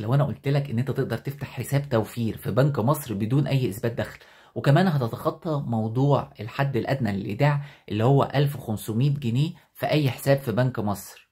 لو انا قلت لك ان انت تقدر تفتح حساب توفير في بنك مصر بدون اي اثبات دخل، وكمان هتتخطى موضوع الحد الادنى للايداع اللي هو 1500 جنيه في اي حساب في بنك مصر.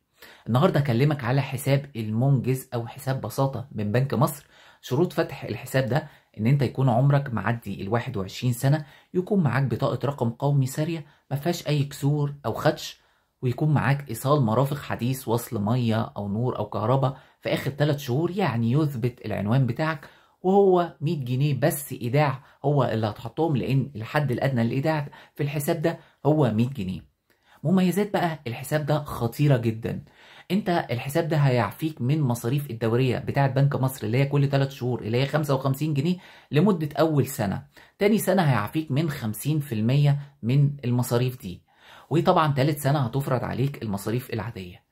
النهارده اكلمك على حساب المنجز او حساب بساطة من بنك مصر. شروط فتح الحساب ده ان انت يكون عمرك معدي ال 21 سنة، يكون معاك بطاقة رقم قومي سارية ما فيهاش اي كسور او خدش، ويكون معاك ايصال مرافق حديث وصل ميه او نور او كهرباء في اخر 3 شهور، يعني يثبت العنوان بتاعك. وهو 100 جنيه بس ايداع هو اللي هتحطهم، لان الحد الادنى للايداع في الحساب ده هو 100 جنيه. مميزات بقى الحساب ده خطيرة جدا. انت الحساب ده هيعفيك من مصاريف الدورية بتاعة بنك مصر اللي هي كل 3 شهور اللي هي 55 جنيه لمدة اول سنة. تاني سنة هيعفيك من 50% من المصاريف دي، وطبعا تالت سنة هتفرض عليك المصاريف العادية.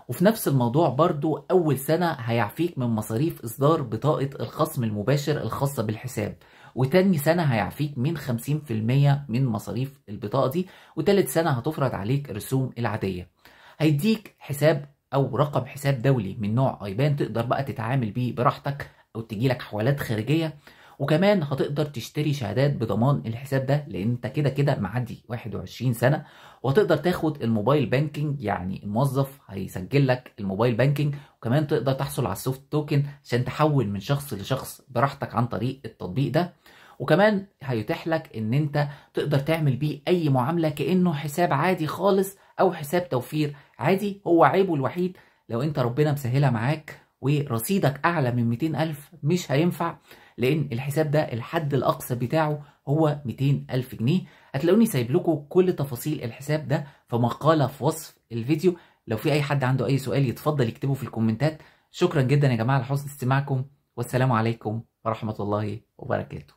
وفي نفس الموضوع برضو أول سنة هيعفيك من مصاريف إصدار بطاقة الخصم المباشر الخاصة بالحساب، وتاني سنة هيعفيك من 50% من مصاريف البطاقة دي، وتالت سنة هتفرض عليك الرسوم العادية. هيديك حساب أو رقم حساب دولي من نوع ايبان تقدر بقى تتعامل بيه براحتك أو تجيلك حوالات خارجية. وكمان هتقدر تشتري شهادات بضمان الحساب ده لان انت كده كده معدي 21 سنة. وهتقدر تاخد الموبايل بانكينج، يعني الموظف هيسجل لك الموبايل بانكينج، وكمان تقدر تحصل على السوفت توكن عشان تحول من شخص لشخص براحتك عن طريق التطبيق ده. وكمان هيتيح لك ان انت تقدر تعمل بيه اي معاملة كأنه حساب عادي خالص او حساب توفير عادي. هو عيبه الوحيد لو انت ربنا مسهلها معاك ورصيدك اعلى من 200,000 مش هينفع، لان الحساب ده الحد الاقصى بتاعه هو 200,000 جنيه. هتلاقوني سايب لكم كل تفاصيل الحساب ده في مقالة في وصف الفيديو. لو في اي حد عنده اي سؤال يتفضل يكتبه في الكومنتات. شكرا جدا يا جماعة لحسن استماعكم، والسلام عليكم ورحمة الله وبركاته.